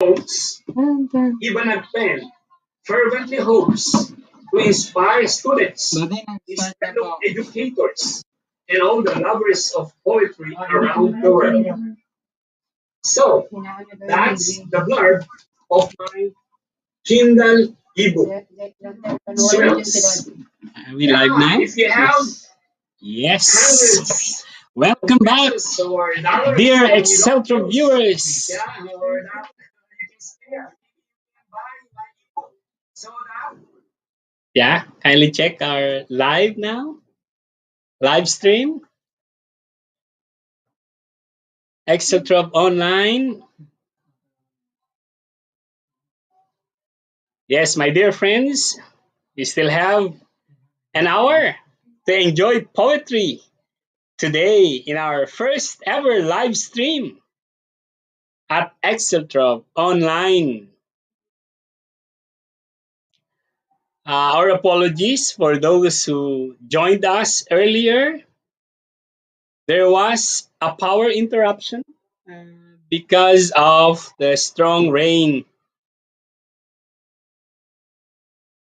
Notes, Ibanag Pen fervently hopes to inspire students, his fellow educators, and all the lovers of poetry around the world. So, that's the blurb of my Kindle ebook. Swells. Are we live now? If you have Yes. hundreds Welcome back, pesos or dollars, dear and you don't Exceltro use, viewers. yeah, or that you can spare, you can buy my ebook. So that Yeah, kindly check our live now, live stream, Exceltrop online. Yes, my dear friends, we still have an hour to enjoy poetry today in our first ever live stream at Exceltrop online. Our apologies for those who joined us earlier. There was a power interruption because of the strong rain.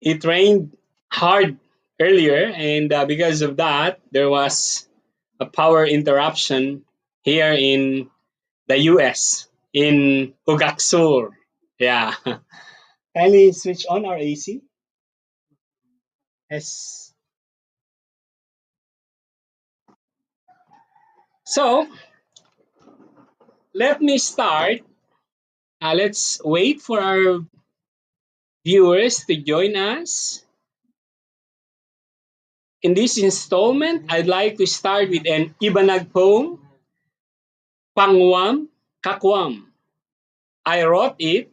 It rained hard earlier, and because of that, there was a power interruption here in the US, in Ugaksur. Yeah. Kindly switch on our AC. Yes. So, let me start. Let's wait for our viewers to join us. In this installment, I'd like to start with an Ibanag poem, Pangwam Kakwam. I wrote it,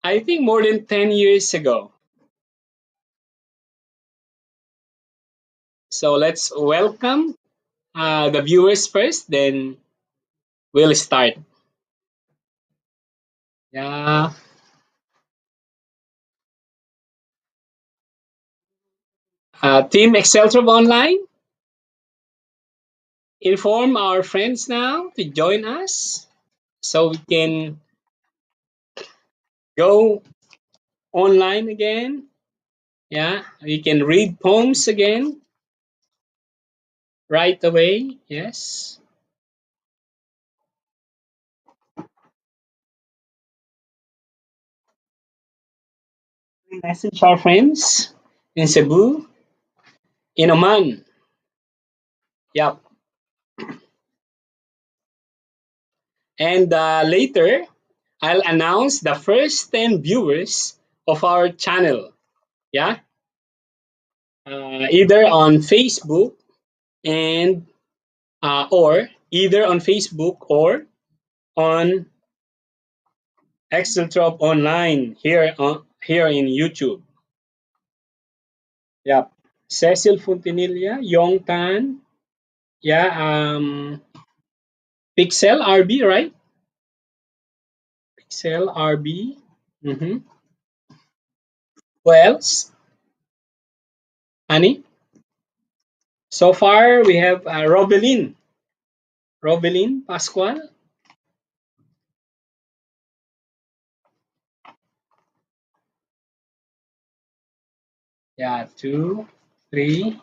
I think, more than 10 years ago. So let's welcome the viewers first, then we'll start. Yeah. Team Exceltrop Online, inform our friends now to join us so we can go online again. Yeah, we can read poems again right away. Yes. Message our friends in Cebu, in Oman. Yep. And later, I'll announce the first 10 viewers of our channel. Yeah. Either on Facebook and or either on Facebook or on Exceltrop Online here in YouTube. Yep. Cecil Fontanilla, Yong Tan, yeah, Pixel RB, right? Pixel RB. Mm-hmm. Who else? Honey? So far, we have Robelin Pascual. Yeah, 2, 3,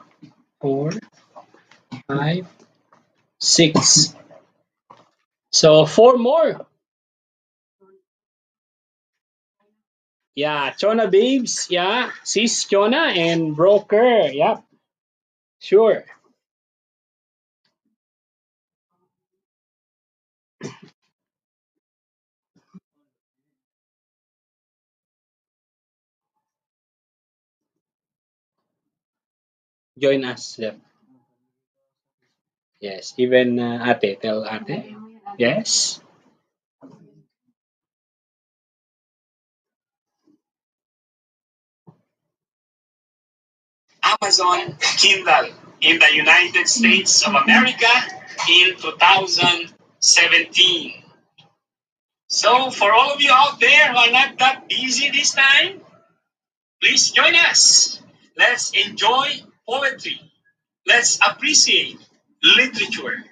4, 5, 6. So 4 more. Yeah, Chona Babes. Yeah, Sis Chona and Broker. Yep, sure. Join us. Yep. Yes, even Ate. Tell Ate. Yes. Amazon Kindle in the United States of America in 2017. So, for all of you out there who are not that busy this time, please join us. Let's enjoy poetry. Let's appreciate literature.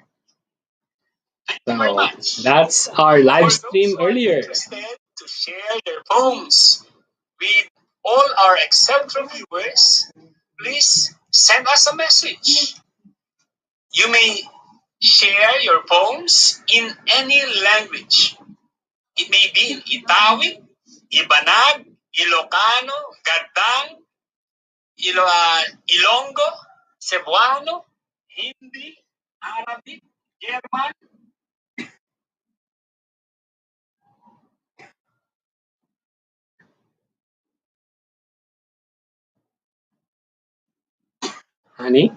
Thank you very much. That's our live stream earlier. to share their poems with all our Exceltra viewers, please send us a message. You may share your poems in any language. It may be in Itawid, Ibanag, Ilocano, Gadang, Ilonggo, Cebuano, Hindi, Arabic, German. Honey,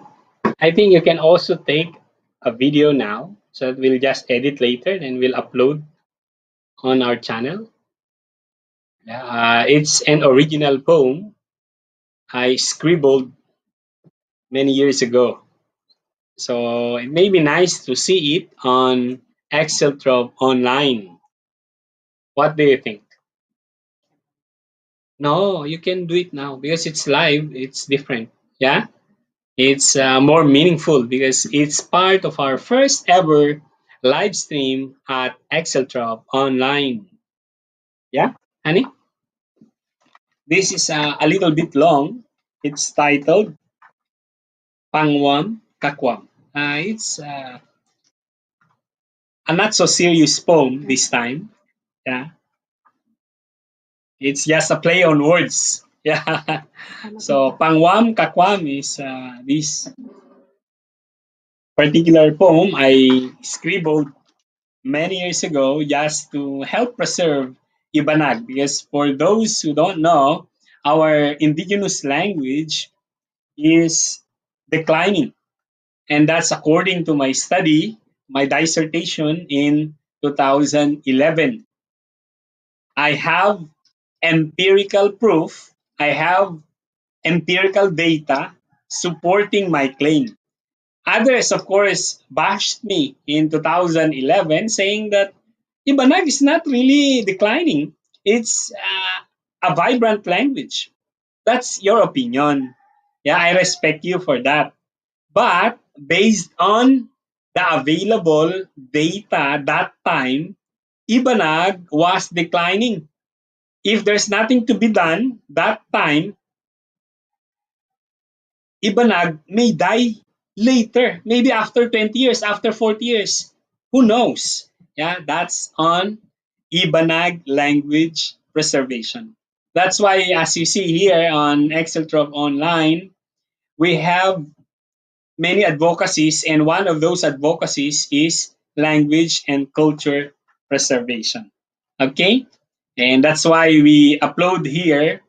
I think you can also take a video now, so that we'll just edit later and we'll upload on our channel. Yeah, it's an original poem I scribbled many years ago. So it may be nice to see it on Excel Drop online. What do you think? No, you can do it now because it's live. It's different. Yeah, it's more meaningful because it's part of our first ever live stream at Excel Drop online. Yeah, honey. This is a little bit long. It's titled Pangwam Kakwam. It's a not so serious poem this time. Yeah, it's just a play on words. Yeah. So Pangwam Kakwam is this particular poem I scribbled many years ago just to help preserve Ibanag. Because for those who don't know, our indigenous language is declining. And that's according to my study, my dissertation in 2011. I have empirical proof, I have empirical data supporting my claim. Others, of course, bashed me in 2011 saying that Ibanag is not really declining. It's a vibrant language. That's your opinion. Yeah, I respect you for that. But based on the available data that time, Ibanag was declining. If there's nothing to be done that time, Ibanag may die later, maybe after 20 years, after 40 years. Who knows? Yeah, that's on Ibanag language preservation. That's why, as you see here on Exceltrop Online, we have many advocacies, and one of those advocacies is language and culture preservation. Okay? And that's why we upload here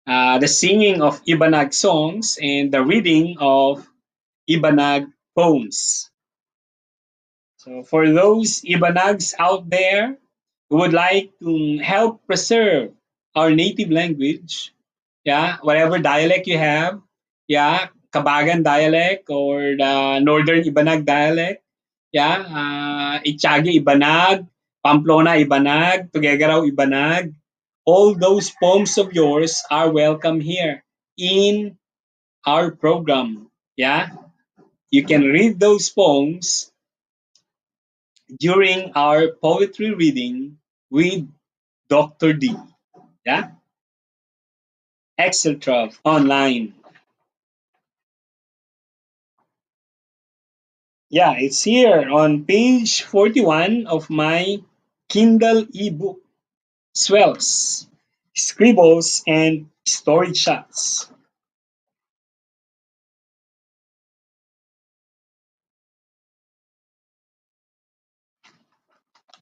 the singing of Ibanag songs and the reading of Ibanag poems. So, for those Ibanags out there who would like to help preserve our native language, yeah, whatever dialect you have, yeah, Kabagan dialect or the Northern Ibanag dialect, yeah, Itiagi Ibanag, Pamplona Ibanag, Tuguegarao Ibanag, all those poems of yours are welcome here in our program. Yeah, you can read those poems during our poetry reading with Dr. D. Yeah, Exceltrov online. Yeah, it's here on page 41 of my Kindle ebook, Swells, Scribbles, and Story Shots.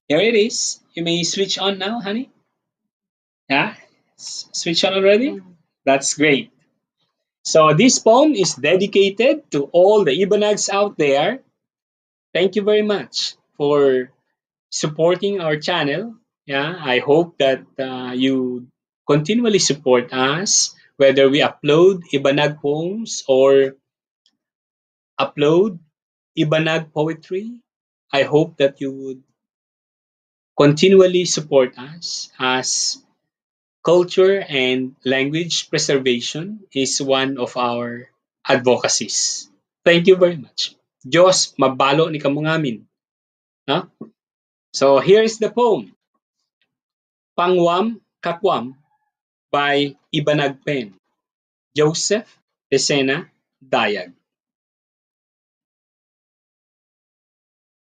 Here it is. You may switch on now, honey. Yeah, switch on already? That's great. So this poem is dedicated to all the Ibanags out there. Thank you very much for supporting our channel. Yeah, I hope that you continually support us, whether we upload Ibanag poems or upload Ibanag poetry. I hope that you would continually support us as culture and language preservation is one of our advocacies. Thank you very much. Diyos, mabalo ni kamu ngamin. No? So here's the poem. Pangwam Kakwam by Ibanag Pen. Joseph Pesena Dayag.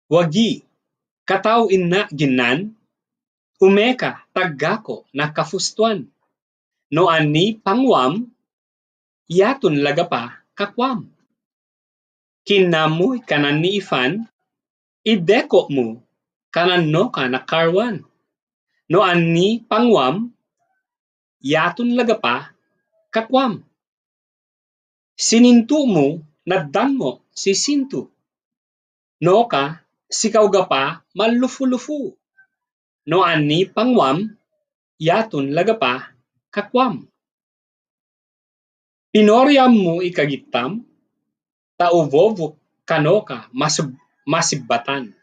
Wagi, kataw inna ginan, umeka taggako na kafustuan. No ani pangwam, yatun lagapa kakwam. Kinamoy kanan ni ifan, ideko mo kanan no ka na karwan. No ani pangwam, yatun lagapa kakwam. Sinintu mo, naddan mo si sintu. No ka, sikaw gapa mallufu-lufu. No ani pangwam, yatun lagapa kakwam. Pinoryam mo ikagitam, tauvovuk kano ka masibatan.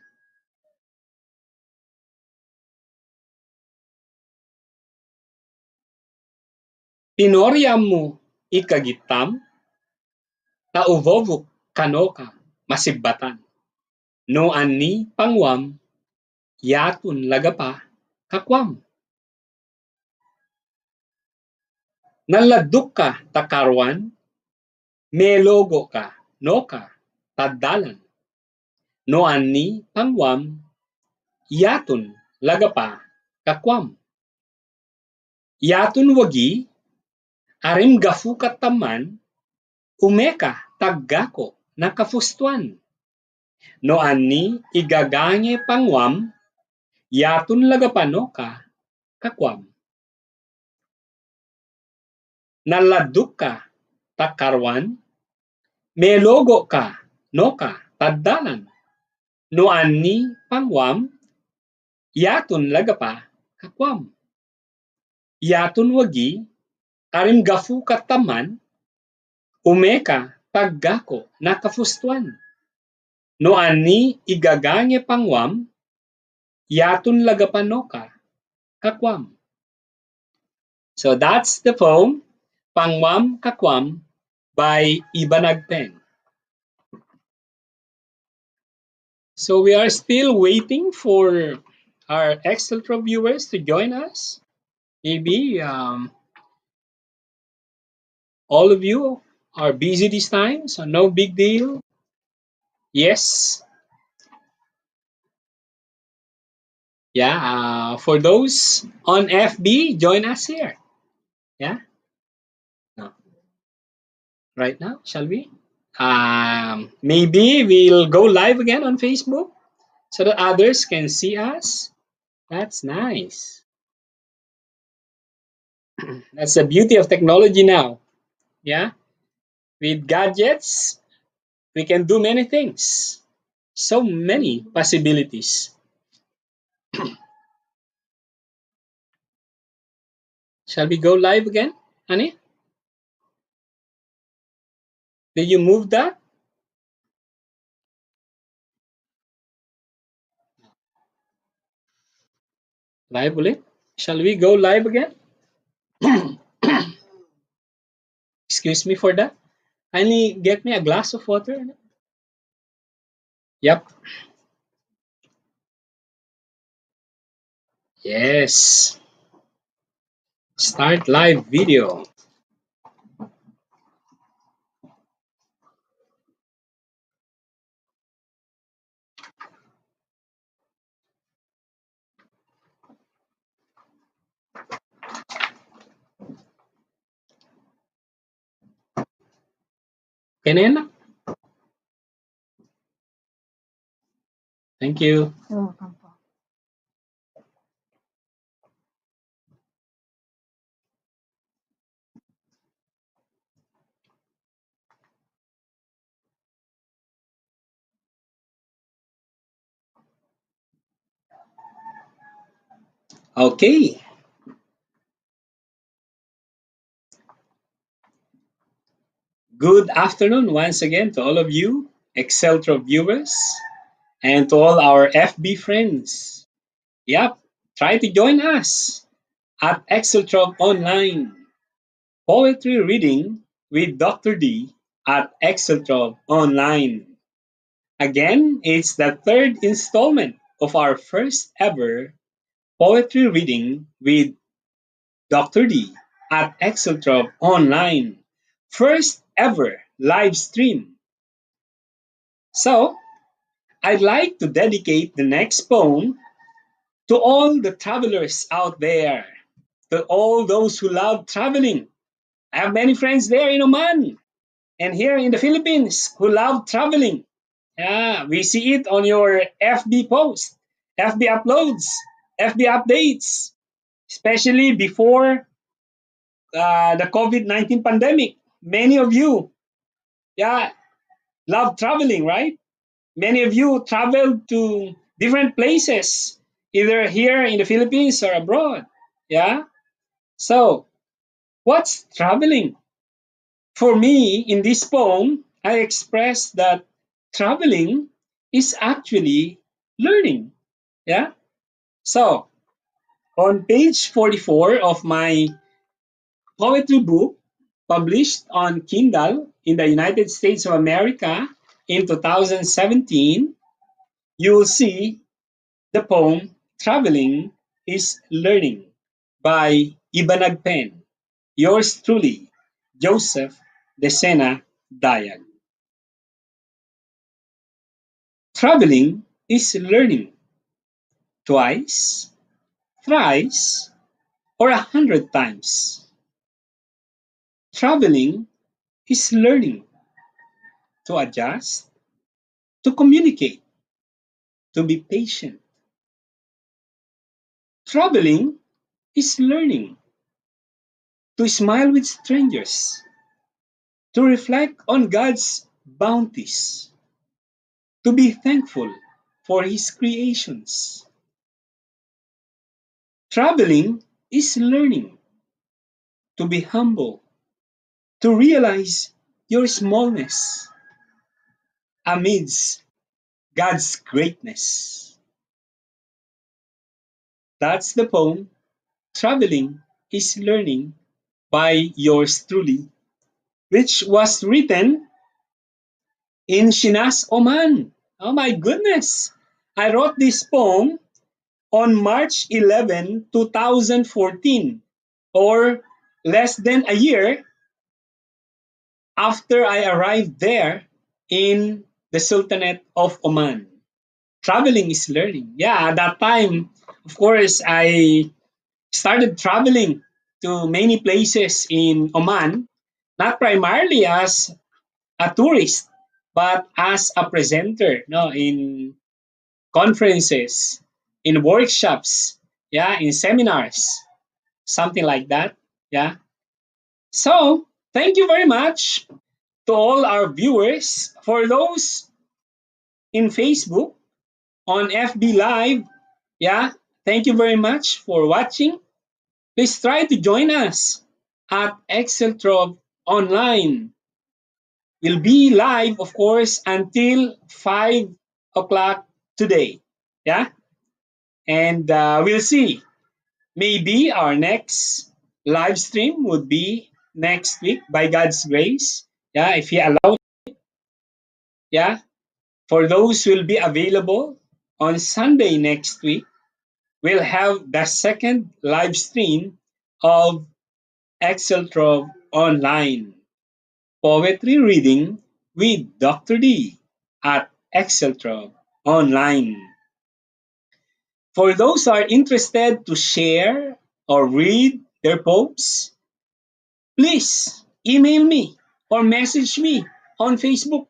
Pinoryam mo ikagitam, tauvovuk kano ka masibatan. No ani pangwam, yatun lagapa kakwam. Naladuk ka takarwan, melogo ka no ka tadalan. No ani pangwam, yatun lagapa kakwam. Yatun wagi, arim gafu kataman, umeka taggako na kafustuan. No ani igagange pangwam, yatun lagapano ka kakwam. Naladuk ka takarwan, melogo ka no ka tadalan. No ani pangwam, yatun lagapa kakwam. Yatun wagi, arim gafu kataman, umeka taggako na kafustuan. No ani igagange pangwam, yatun lagapano ka kakwam. So that's the poem, Pangwam Kakwam by Ibanag Pen. So we are still waiting for our Exceltra viewers to join us. Maybe all of you are busy this time, so no big deal. Yes. Yeah, for those on FB, join us here. Yeah. No. Right now, shall we? Maybe we'll go live again on Facebook so that others can see us. That's nice. That's the beauty of technology now. Yeah. With gadgets, we can do many things. So many possibilities. Shall we go live again, honey? Did you move that? Live ulit? Shall we go live again? Excuse me for that. Kindly get me a glass of water. Yep. Yes. Start live video. Okay na yan na? Thank you. Okay. Good afternoon once again to all of you Exceltra viewers and to all our FB friends. Yep, try to join us at Exceltra Online Poetry Reading with Dr. D at Exceltra Online. Again, it's the third installment of our first ever Poetry reading with Dr. D at Exeltrop Online. First ever live stream. So, I'd like to dedicate the next poem to all the travelers out there, to all those who love traveling. I have many friends there in Oman and here in the Philippines who love traveling. Yeah, we see it on your FB post, FB uploads, FB updates, especially before the COVID-19 pandemic. Many of you, yeah, love traveling, right? Many of you traveled to different places, either here in the Philippines or abroad. Yeah. So, what's traveling? For me, in this poem, I express that traveling is actually learning. Yeah. So, on page 44 of my poetry book, published on Kindle in the United States of America in 2017, you will see the poem Traveling is Learning by Ibanag Pen. Yours truly, Joseph Desena Dayag. Traveling is learning twice, thrice, or 100 times. Traveling is learning to adjust, to communicate, to be patient. Traveling is learning to smile with strangers, to reflect on God's bounties, to be thankful for His creations. Traveling is learning to be humble, to realize your smallness amidst God's greatness. That's the poem, Traveling is Learning by yours truly, which was written in Shinas, Oman. Oh my goodness! I wrote this poem on March 11, 2014, or less than a year after I arrived there in the Sultanate of Oman. Traveling is learning. Yeah, at that time, of course, I started traveling to many places in Oman, not primarily as a tourist, but as a presenter, no, in conferences, in workshops, yeah, in seminars, something like that. Yeah. So, thank you very much to all our viewers. For those in Facebook, on FB Live, yeah, thank you very much for watching. Please try to join us at Exceltrov Online. We'll be live, of course, until 5 o'clock today. Yeah, and we'll see. Maybe our next live stream would be next week by God's grace. Yeah, if He allows. Yeah, for those who will be available on Sunday next week, we'll have the second live stream of Exceltrov Online Poetry Reading with Dr. D at Exceltrov Online. For those who are interested to share or read their poems, please email me or message me on Facebook.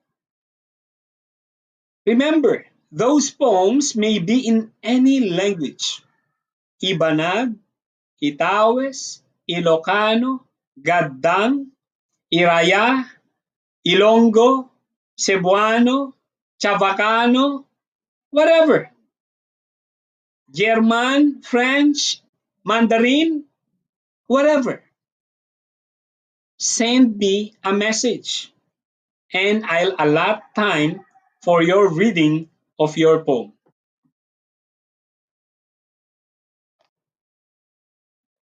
Remember, those poems may be in any language: Ibanag, Itawes, Ilocano, Gaddang, Iraya, Ilonggo, Cebuano, Chavacano, whatever. German, French, Mandarin, whatever. Send me a message and I'll allot time for your reading of your poem.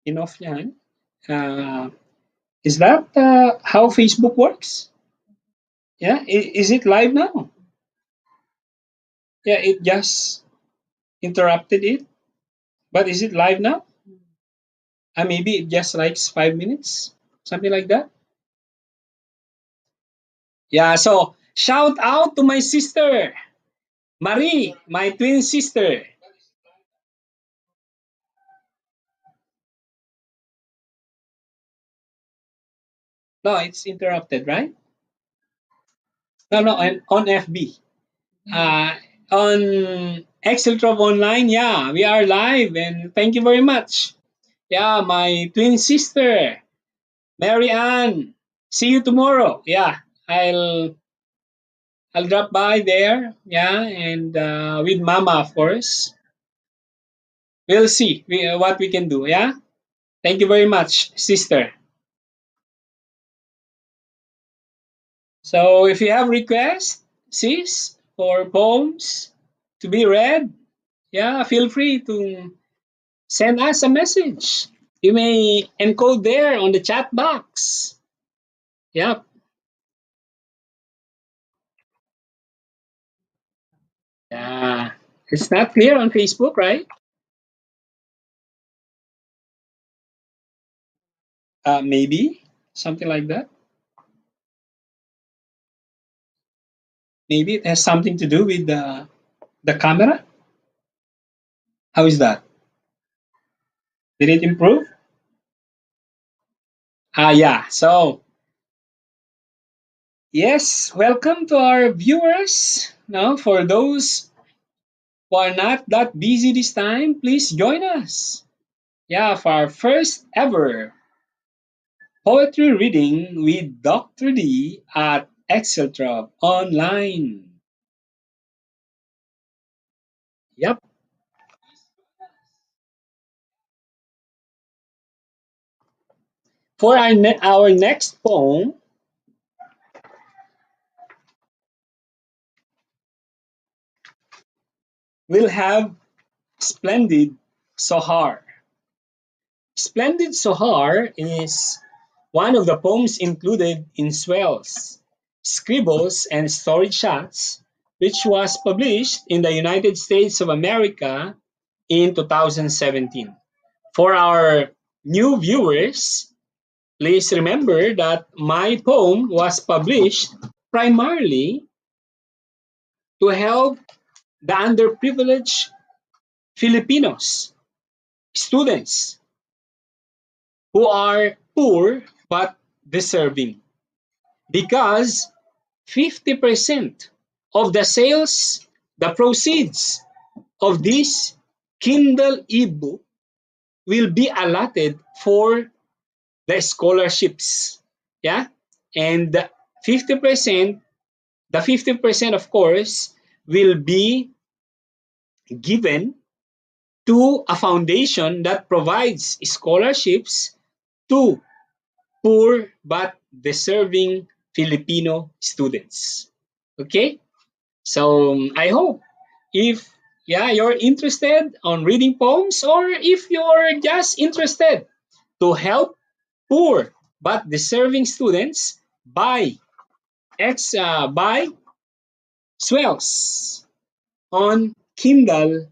Enough yan. Uh, is that how Facebook works? Yeah, is it live now? Yeah, it just interrupted it. But is it live now? Maybe it just likes 5 minutes, something like that. Yeah, so shout out to my sister, Marie, my twin sister. No, it's interrupted, right? No, no, on FB. Uh, on Excel Drop Online, yeah, we are live, and thank you very much. Yeah, my twin sister, Mary Ann. See you tomorrow. Yeah, I'll I'll drop by there. Yeah, and with Mama, of course. We'll see what we can do. Yeah. Thank you very much, sister. So if you have requests, sis, for poems to be read, yeah, feel free to send us a message. You may encode there on the chat box. Yeah. Yeah. It's not clear on Facebook, right? Maybe something like that. Maybe it has something to do with the camera. How is that? Did it improve? Yeah. So yes, welcome to our viewers. Now, for those who are not that busy this time, please join us. Yeah, for our first ever poetry reading with Dr. D at Exceltrop Online. Yep. For our next poem, we'll have Splendid Sohar. Splendid Sohar is one of the poems included in Swell's Scribbles and Story Shots, which was published in the United States of America in 2017. For our new viewers, please remember that my poem was published primarily to help the underprivileged Filipinos, students who are poor but deserving. Because 50% of the sales, the proceeds of this Kindle ebook will be allotted for the scholarships. Yeah. And 50%, the 50% of course, will be given to a foundation that provides scholarships to poor but deserving Filipino students. Okay? So I hope if you're interested on reading poems, or if you're just interested to help poor but deserving students, buy Swells on Kindle,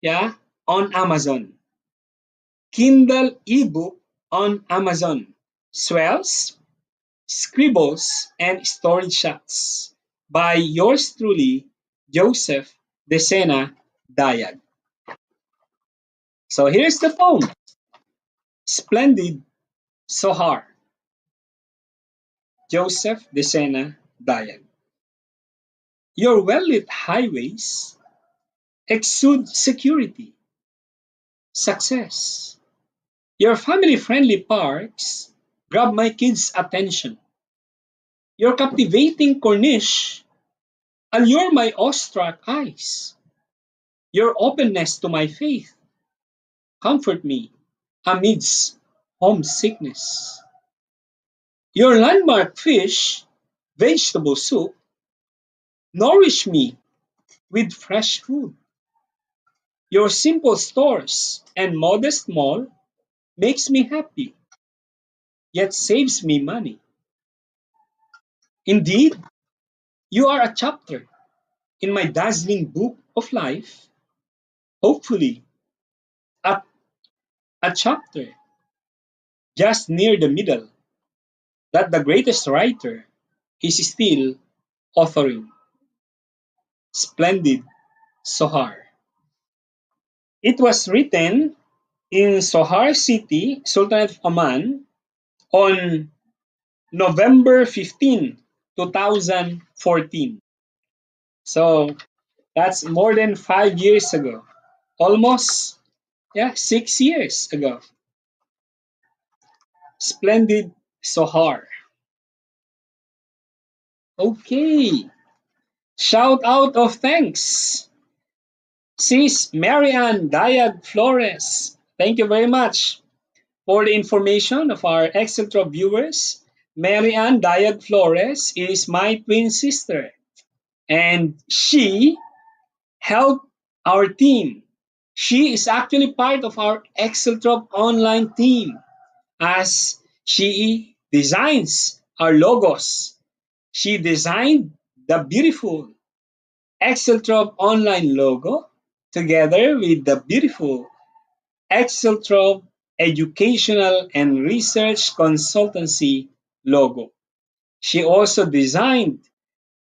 yeah, on Amazon. Kindle ebook on Amazon. Swells, Scribbles, and Storage Shots by yours truly, Joseph Decena Dayag. So here's the poem, Splendid Sohar, Joseph Decena Dayag. Your well-lit highways exude security, success. Your family-friendly parks grab my kids' attention. Your captivating corniche allure my awestruck eyes. Your openness to my faith comfort me amidst homesickness. Your landmark fish, vegetable soup, nourish me with fresh food. Your simple stores and modest mall makes me happy, yet saves me money. Indeed, you are a chapter in my dazzling book of life. Hopefully, a chapter just near the middle that the greatest writer is still authoring. Splendid Sohar. It was written in Sohar City, Sultanate of Oman, on November 15, 2014. So that's more than 5 years ago. Almost, yeah, 6 years ago. Splendid Sohar. Okay. Shout out of thanks. Sis Marianne Diag Flores. Thank you very much for the information of our Exceltra viewers. Marianne Diag Flores is my twin sister, and she helped our team. She is actually part of our Exceltrop online team as she designs our logos. She designed the beautiful Exceltrop online logo together with the beautiful Exceltrop Educational and Research Consultancy logo. She also designed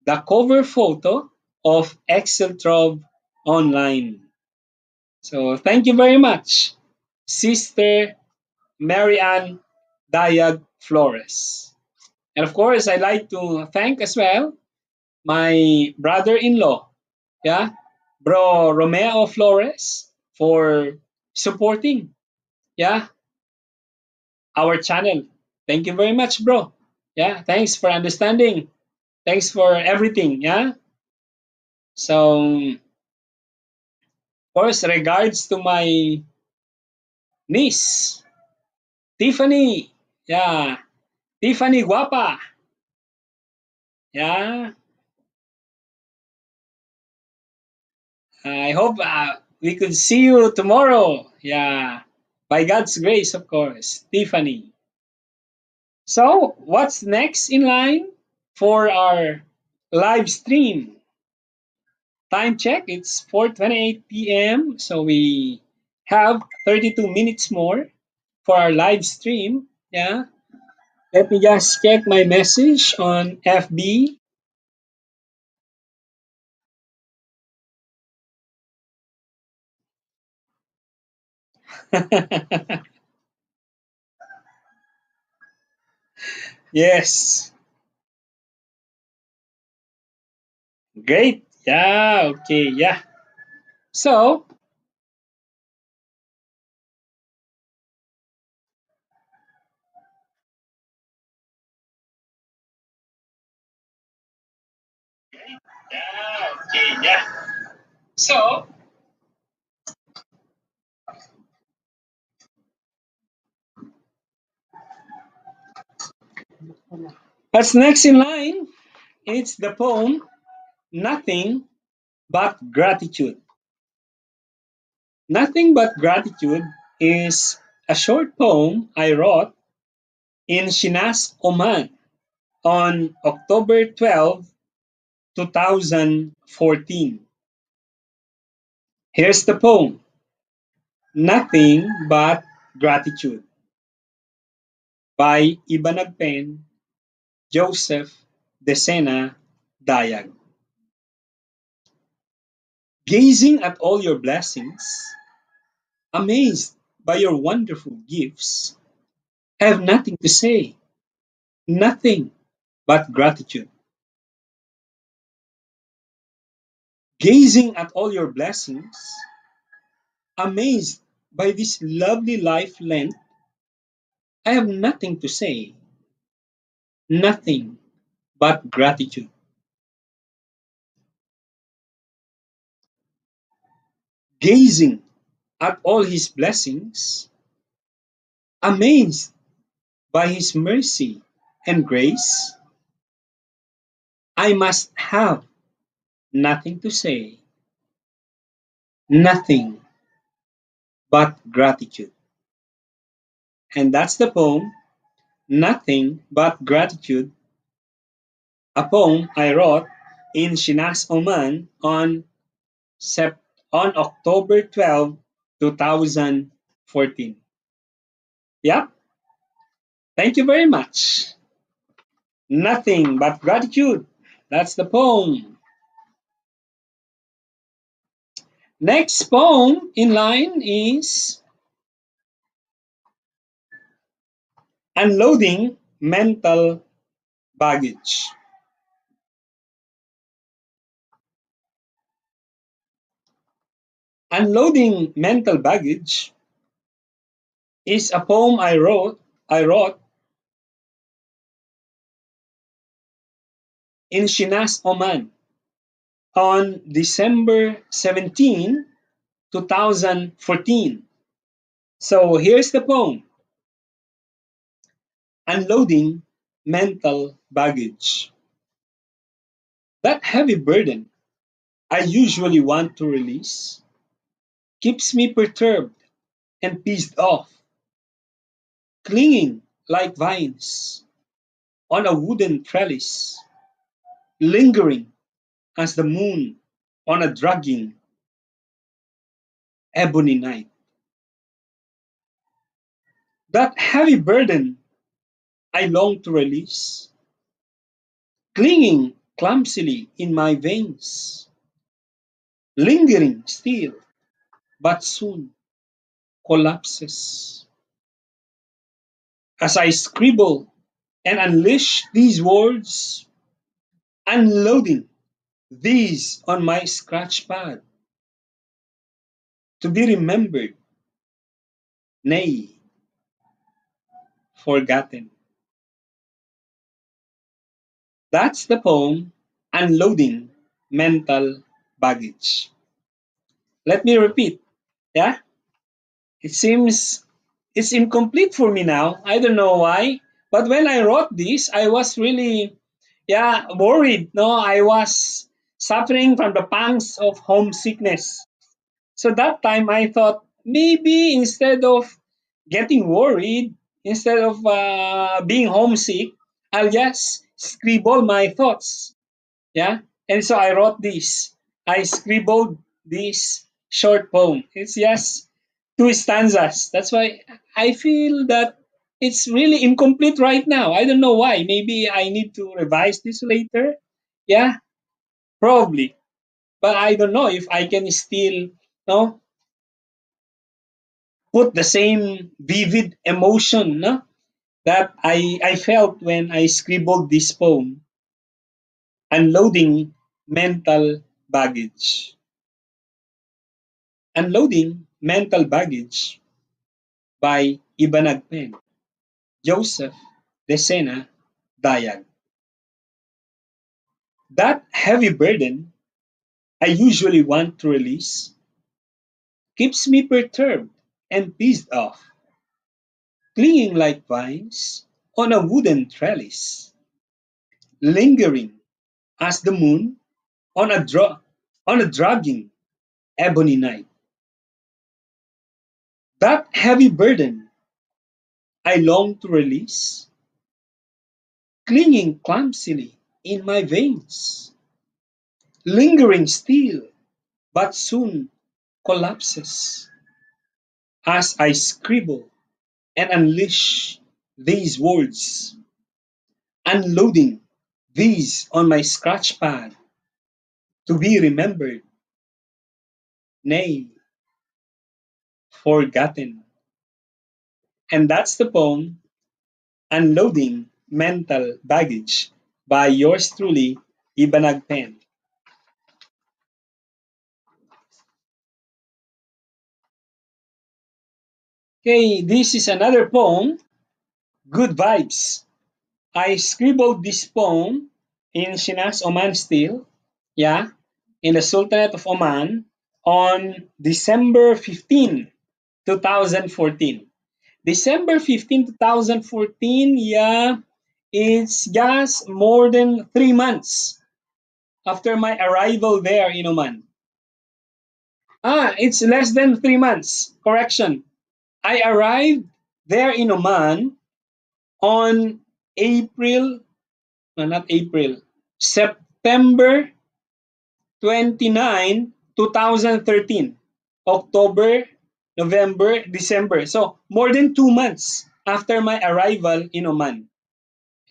the cover photo of Exceltrop online. So thank you very much, Sister Marianne Diag Flores. And of course, I'd like to thank as well my brother-in-law, yeah, Bro Romeo Flores, for supporting, yeah, our channel. Thank you very much, bro. Yeah, thanks for understanding. Thanks for everything, yeah. So, of course, regards to my niece, Tiffany. Yeah, Tiffany Guapa. Yeah, I hope we could see you tomorrow. Yeah, by God's grace, of course, Tiffany. So, what's next in line for our live stream? Time check, it's 4:28 p.m. So we have 32 minutes more for our live stream. Yeah. Let me just check my message on FB. Yes. Great. Yeah. Okay. Yeah. So, yeah. Okay. Yeah. So, what's next in line? It's the poem Nothing But Gratitude. Nothing But Gratitude is a short poem I wrote in Shinas, Oman on October 12, 2014. Here's the poem Nothing But Gratitude by Ibanagpen Joseph Desena Dayag. Gazing at all your blessings, amazed by your wonderful gifts, I have nothing to say, nothing but gratitude. Gazing at all your blessings, amazed by this lovely life length, I have nothing to say, nothing but gratitude. Gazing at all his blessings, amazed by his mercy and grace, I must have nothing to say, nothing but gratitude. And that's the poem, Nothing But Gratitude, a poem I wrote in Shinas, Oman on October 12, 2014. Yeah, thank you very much. Nothing but gratitude. That's the poem. Next poem in line is Unloading Mental Baggage. Unloading Mental Baggage is a poem I wrote in Shinas, Oman on December 17, 2014. So here's the poem, Unloading Mental Baggage. That heavy burden I usually want to release keeps me perturbed and pissed off, clinging like vines on a wooden trellis, lingering as the moon on a dragging ebony night. That heavy burden I long to release, clinging clumsily in my veins, lingering still, but soon collapses. As I scribble and unleash these words, unloading these on my scratch pad, to be remembered, nay, forgotten. That's the poem, Unloading Mental Baggage. Let me repeat. Yeah, it seems it's incomplete for me now. I don't know why. But when I wrote this, I was really, yeah, worried. No, I was suffering from the pangs of homesickness. So that time I thought maybe instead of getting worried, instead of being homesick, I'll just scribble my thoughts. Yeah. And so I wrote this. I scribbled this short poem. It's just two stanzas. That's why I feel that it's really incomplete right now. I don't know why. Maybe I need to revise this later. Yeah, probably. But I don't know if I can still no put the same vivid emotion no, that I felt when I scribbled this poem, Unloading Mental Baggage. Unloading Mental Baggage by Ibanagpen, Joseph Desena Dayag. That heavy burden I usually want to release keeps me perturbed and pissed off, clinging like vines on a wooden trellis, lingering as the moon on a dragging ebony night. That heavy burden I long to release, clinging clumsily in my veins, lingering still, but soon collapses as I scribble and unleash these words, unloading these on my scratch pad, to be remembered, nay, forgotten. And that's the poem, Unloading Mental Baggage by yours truly, Ibanag Pen. Okay, this is another poem, Good Vibes. I scribbled this poem in Shinas, Oman still, yeah, in the Sultanate of Oman on December 15, 2014. December 15, 2014, yeah, it's just more than 3 months after my arrival there in Oman. It's less than 3 months. Correction. I arrived there in Oman on April, no, not April, September 29, 2013. October, November, December. So more than 2 months. after my arrival in Oman.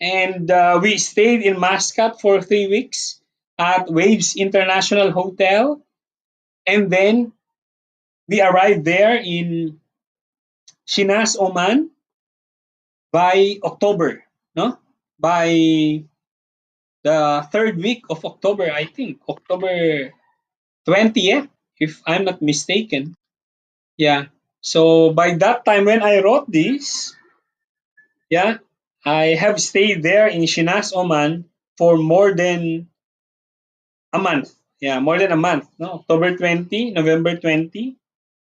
And we stayed in Muscat for 3 weeks at Waves International Hotel. And then we arrived there in Shinas, Oman by October, no? By the third week of October, I think, October 20th, if I'm not mistaken. Yeah. So by that time when I wrote this, yeah, I have stayed there in Shinas, Oman for more than a month. Yeah, more than a month. No, October 20, November 20,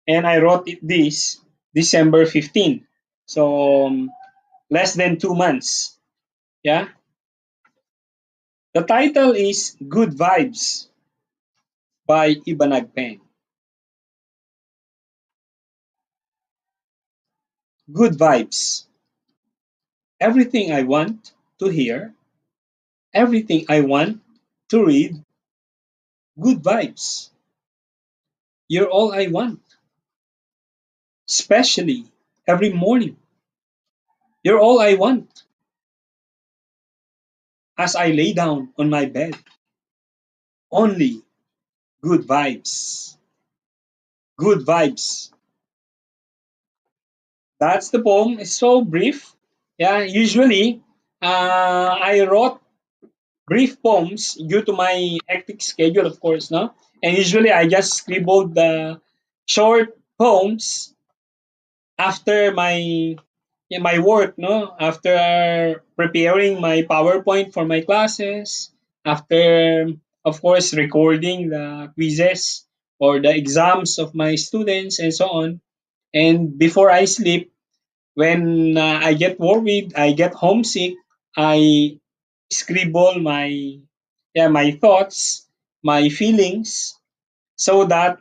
and I wrote this December 15. So less than 2 months. Yeah. The title is Good Vibes by Ibanag Pen. Good vibes. Everything I want to hear, everything I want to read, good vibes. You're all I want, especially every morning. You're all I want as I lay down on my bed. Only good vibes. Good vibes. That's the poem. It's so brief. Yeah, usually I wrote brief poems due to my hectic schedule, of course, no? And usually I just scribbled the short poems after my work, no? After preparing my PowerPoint for my classes, after of course recording the quizzes or the exams of my students and so on. And before I sleep, when I get worried, I get homesick, I scribble my thoughts, my feelings, so that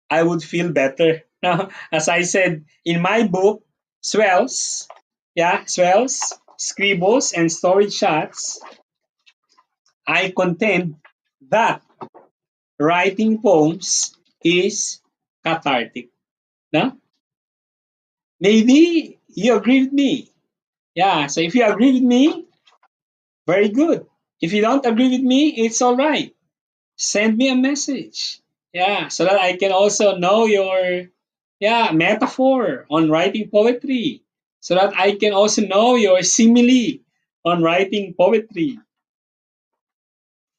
I would feel better. Now, as I said in my book, Swells, yeah, Swells, Scribbles, and Story Shots, I contend that writing poems is cathartic. No? Maybe you agree with me. Yeah, so if you agree with me, very good. If you don't agree with me, it's all right. Send me a message. Yeah, so that I can also know your metaphor on writing poetry. So that I can also know your simile on writing poetry.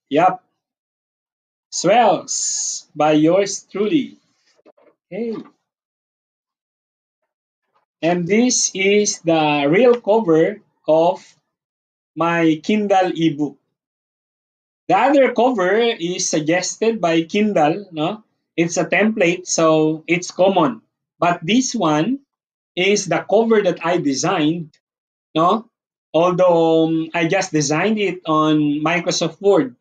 Yep. Swells by yours truly. Hey. And this is the real cover of my Kindle ebook. The other cover is suggested by Kindle, no? It's a template, so it's common. But this one is the cover that I designed, no? Although I just designed it on Microsoft Word,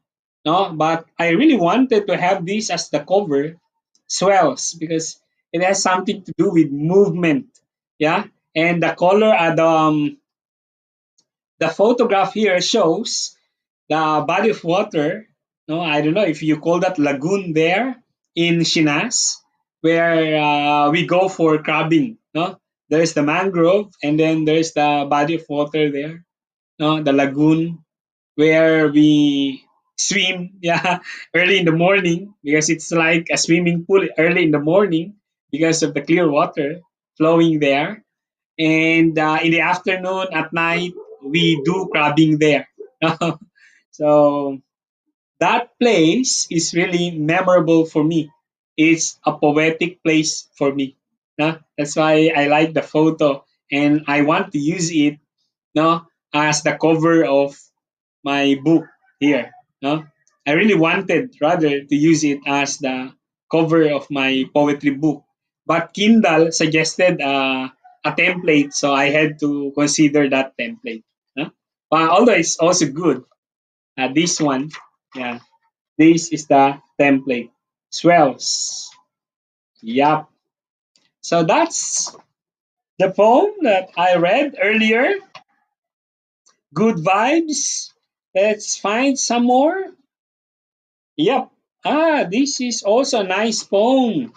no? But I really wanted to have this as the cover, swells, because it has something to do with movement, yeah. And the color, the photograph here shows the body of water. No, I don't know if you call that lagoon there in Shinas, where we go for crabbing. No, there's the mangrove, and then there's the body of water there. No, the lagoon where we swim. Yeah, early in the morning because it's like a swimming pool early in the morning because of the clear water flowing there. And in the afternoon at night we do crabbing there. So that place is really memorable for me. It's a poetic place for me. No? That's why I like the photo and I want to use it, no, as the cover of my book here. No? I really wanted rather to use it as the cover of my poetry book. But Kindle suggested a template, so I had to consider that template. No? Although it's also good, this one, yeah, this is the template. Swells. Yup. So that's the poem that I read earlier. Good vibes. Let's find some more. Yep. This is also a nice poem.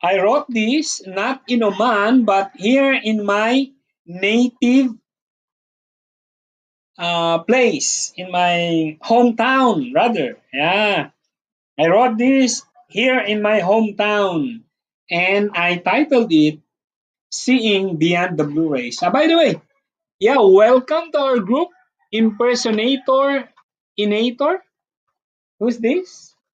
I wrote this not in Oman, but here in my native place in my hometown, rather. Yeah, I wrote this here in my hometown, and I titled it "Seeing Beyond the Blue Rays." By the way, yeah, welcome to our group, Impersonator Inator. Who's this?